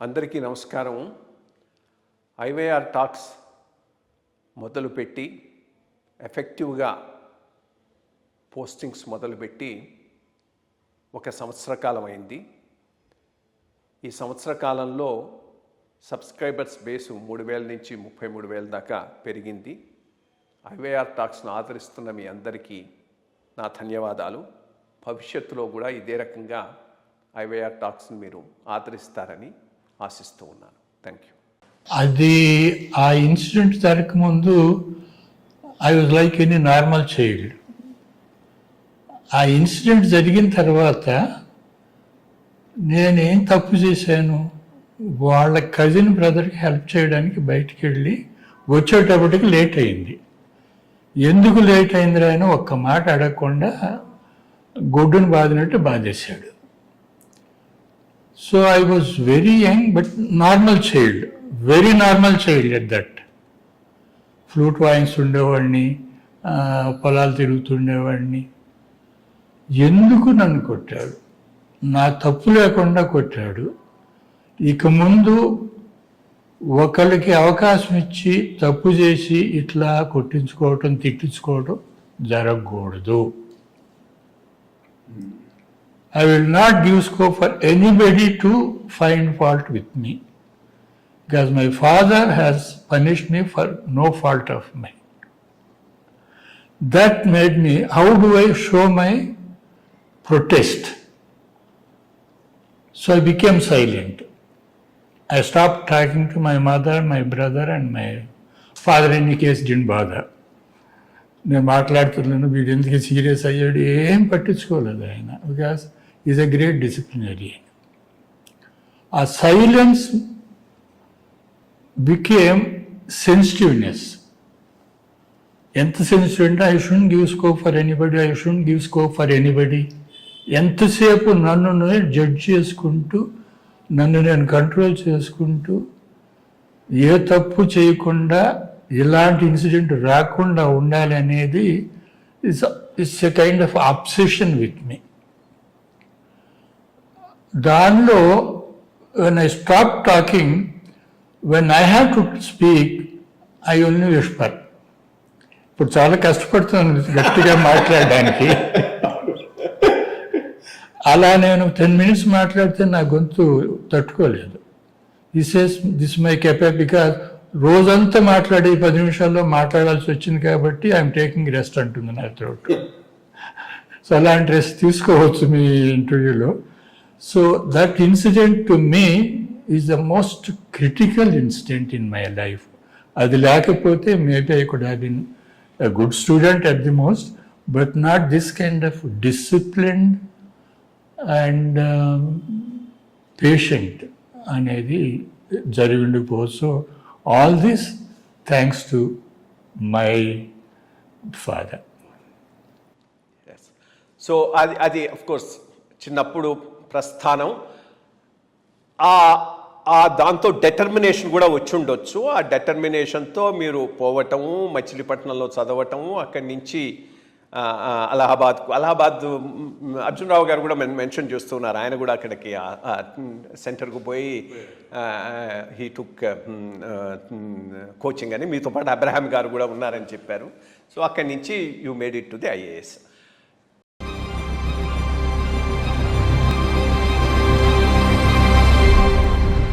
అందరికీ నమస్కారం. IYR talks మొదలుపెట్టి ఎఫెక్టివ్గా పోస్టింగ్స్ మొదలుపెట్టి ఒక సంవత్సర కాలం అయింది. ఈ సంవత్సర కాలంలో సబ్స్క్రైబర్స్ బేసు 3,000 నుంచి 33,000 దాకా పెరిగింది. ఐవైఆర్ టాక్స్ను ఆదరిస్తున్న మీ అందరికీ నా ధన్యవాదాలు. భవిష్యత్తులో కూడా ఇదే రకంగా ఐవైఆర్ టాక్స్ని మీరు ఆదరిస్తారని ఆశిస్తూ ఉన్నాను. Thank you. అది ఆ ఇన్సిడెంట్ జరగకముందు I was like any normal child. ఆ ఇన్సిడెంట్ జరిగిన తర్వాత నేనేం తప్పు చేశాను? వాళ్ళ కజిన్ బ్రదర్కి హెల్ప్ చేయడానికి బయటికి వెళ్ళి వచ్చేటప్పటికి లేట్ అయింది. ఎందుకు లేట్ అయిందిరా అని ఒక్క మాట అడగకుండా గొడ్డును బాదినట్టు బాధేశాడు. So I was very young but normal child, very normal child at that. Flute వాయిస్తుండేవాడిని, పొలాలు తిరుగుతుండేవాడిని. ఎందుకు నన్ను కొట్టాడు? నా తప్పు లేకుండా కొట్టాడు. ఇక ముందు ఒకరికి అవకాశం ఇచ్చి తప్పు చేసి ఇట్లా కొట్టించుకోవటం, తిట్టించుకోవటం జరగకూడదు. I will not give scope for anybody to find fault with me, because my father has punished me for no fault of mine. That made me, how do I show my protest? So I became silent. I stopped talking to my mother, my brother and my father. In any case didn't bother. నేను మాట్లాడుతున్నాను, వీడు ఎందుకు serious అయ్యాడు, ఏం పట్టించుకోలేదు ఆయన, because is a great డిసిప్లినరియన్. ఆ silence became sensitiveness. ఎంత సెన్సిటివ్ అంటే I shouldn't give scope for anybody, I shouldn't give scope for anybody. ఎంతసేపు నన్ను నేను జడ్జ్ చేసుకుంటూ, నన్ను నేను కంట్రోల్ చేసుకుంటూ, ఏ తప్పు చేయకుండా ఇలాంటి ఇన్సిడెంట్ రాకుండా ఉండాలి అనేది it's a kind of obsession with me. దానిలో when I stop talking, when I have to speak, I only whisper. ఇప్పుడు చాలా కష్టపడుతున్నాను గట్టిగా మాట్లాడడానికి. అలా నేను 10 minutes మాట్లాడితే నా గొంతు తట్టుకోలేదు. దిస్ మై కెపాసిటీ, బికాజ్ రోజంతా మాట్లాడి 10 నిమిషాల్లో మాట్లాడాల్సి వచ్చింది కాబట్టి ఐఎమ్ టేకింగ్ రెస్ట్ అంటుంది నా త్రోట్. సో అలాంటి రెస్ట్ తీసుకోవచ్చు మీ ఇంటర్వ్యూలో. So that incident to me is the most critical incident in my life. అది లేకపోతే maybe I could have been a good student at the most, but not this kind of disciplined and patient అనేది జరిగి ఉండిపోవచ్చు. So all this thanks to my father. Yes. So అది of course చిన్నప్పుడు ప్రస్థానం, ఆ దాంతో డెటర్మినేషన్ కూడా వచ్చి ఉండొచ్చు. ఆ డెటర్మినేషన్తో మీరు పోవటము, మచిలీపట్నంలో చదవటము, అక్కడి నుంచి అలహాబాద్ అర్జున్ రావు గారు కూడా మెన్షన్ చేస్తున్నారు. ఆయన కూడా అక్కడికి సెంటర్కు పోయి హీ టుక్ కోచింగ్ అని. మీతో పాటు అబ్రహాం గారు కూడా ఉన్నారని చెప్పారు. సో అక్కడి నుంచి you made it to the IAS.